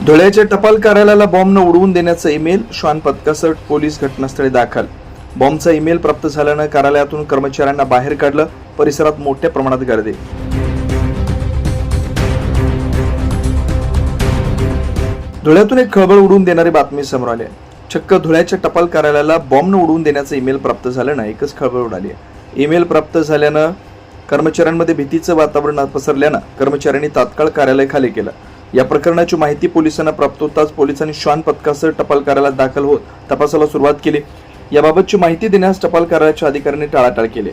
धुळ्याच्या टपाल कार्यालयाला बॉम्ब न उडवून देण्याचा ईमेल. श्वान पथकासह पोलीस घटनास्थळी दाखल. बॉम्बचा ईमेल प्राप्त झाल्यानं कार्यालयातून कर्मचाऱ्यांना बाहेर काढलं. परिसरात मोठ्या प्रमाणात गर्दी. धुळ्यातून एक खळबळ उडवून देणारी बातमी समोर आली आहे. चक्क धुळ्याच्या टपाल कार्यालयाला बॉम्ब न उडवून देण्याचा ईमेल प्राप्त झाल्यानं एकच खळबळ उडाली आहे. ईमेल प्राप्त झाल्यानं कर्मचाऱ्यांमध्ये भीतीचं वातावरण पसरल्यानं कर्मचाऱ्यांनी तात्काळ कार्यालय खाली केलं. या प्रकरणाची माहिती पोलिसांना प्राप्त होताच पोलिसांनी श्वान पथकासह टपाल कार्यालयात दाखल होत तपासाला सुरुवात केली. याबाबतची माहिती देण्यास टपाल कार्यालयाच्या अधिकाऱ्यांनी टाळाटाळ केली.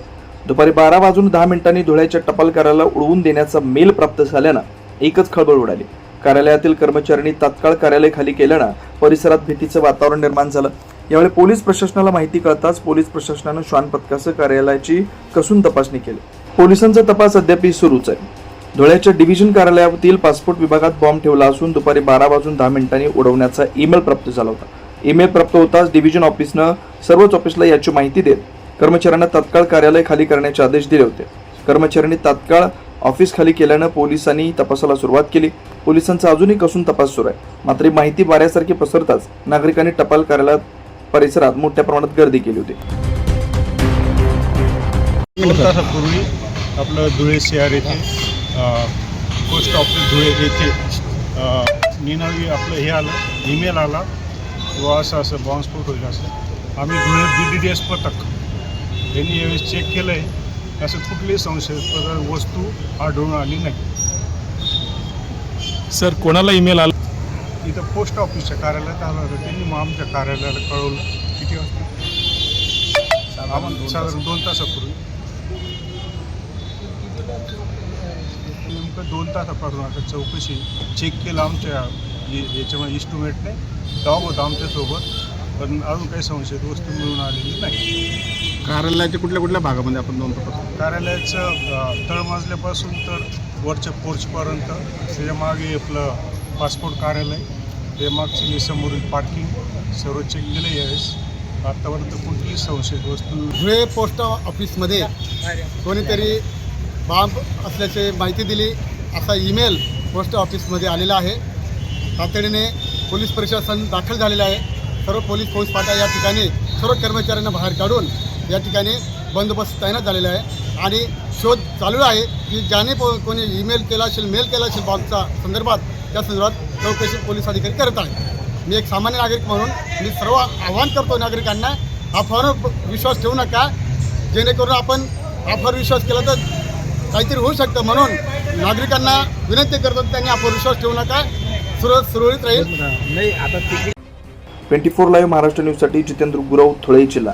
दुपारी 12:10 धुळ्याच्या टपाल कार्यालयाला उडवून देण्याचा मेल प्राप्त झाल्यानं एकच खळबळ उडाली. कार्यालयातील कर्मचाऱ्यांनी तात्काळ कार्यालय खाली केल्यानं परिसरात भीतीचं वातावरण निर्माण झालं. यावेळी पोलीस प्रशासनाला माहिती कळताच पोलीस प्रशासनानं श्वान पथकासह कार्यालयाची कसून तपासणी केली. पोलिसांचा तपास अद्याप सुरूच आहे. धुळ्याच्या डिव्हिजन कार्यालयातील पासपोर्ट विभागात बॉम्ब ठेवला असून दुपारी 12:10 उडवण्याचा ईमेल प्राप्त झाला होता. ईमेल प्राप्त होताच डिव्हिजन ऑफिसनं सर्वच ऑफिसला याची माहिती देत कर्मचाऱ्यांना तात्काळ कार्यालय खाली करण्याचे आदेश दिले होते. कर्मचाऱ्यांनी तात्काळ ऑफिस खाली केल्यानं पोलिसांनी तपासाला सुरुवात केली. पोलिसांचा अजूनही कसून तपास सुरू आहे. मात्र ही माहिती वाऱ्यासारखी पसरताच नागरिकांनी टपाल कार्यालयात परिसरात मोठ्या प्रमाणात गर्दी केली होती. 2 तासापूर्वी आपलं धुळे शहर येथे पोस्ट ऑफिस धुळे येथे निनावी आपलं हे आलं ईमेल आला व असं बॉम्बस्फोट होईल असं. आम्ही धुळे BDDS पथक यांनी यावेळेस चेक केलं आहे. असं कुठलीही संशयास्पद वस्तू आढळून आली नाही. सर कोणाला ईमेल आला? इथं पोस्ट ऑफिसच्या कार्यालयात आलं होतं. त्यांनी मग आमच्या कार्यालयाला कळवलं. किती वाजता? साधारण 2 तासापूर्वी. नेमकं 2 तासापासून आता चौकशी चेक केलं आमच्या याच्यामध्ये इस्टिमेटने. तेव्हा होतं आमच्यासोबत, पण अजून काही संशयित वस्तू मिळून आलेली नाही. कार्यालयाच्या कुठल्या भागामध्ये आपण 2 तास? कार्यालयाचं तळमजल्यापासून तर वरच्या पोर्चपर्यंत, त्याच्या मागे आपलं पासपोर्ट कार्यालय, ते मागची समोरील पार्किंग सर्व चेक केलं. यावेळेस आत्तापर्यंत कुठलीही संशयित वस्तू. धुळे पोस्ट ऑफिसमध्ये कोणीतरी बॉम्ब असल्याची माहिती दिली असा ईमेल पोस्ट ऑफिसमध्ये आलेला आहे. तातडीने पोलीस प्रशासन दाखल झालेलं आहे. सर्व पोलीस फौजफाटा या ठिकाणी सर्व कर्मचाऱ्यांना बाहेर काढून या ठिकाणी बंदोबस्त तैनात झालेला आहे आणि शोध चालू आहे की ज्याने कोणी ईमेल केला असेल, मेल केला असेल बॉम्बच्या संदर्भात, त्या संदर्भात चौकशी पोलीस अधिकारी करत आहेत. मी एक सामान्य नागरिक म्हणून मी सर्व आवाहन करतो नागरिकांना, अफवावर विश्वास ठेवू नका. जेणेकरून आपण अफवावर विश्वास केला तर काहीतरी होऊ शकतं. म्हणून नागरिकांना विनंती करतो त्यांनी अफवावर विश्वास ठेवू नका. सुरळीत राहील. 24 लाईव्ह महाराष्ट्र न्यूजसाठी जितेंद्र गुरव, धुळे जिल्हा.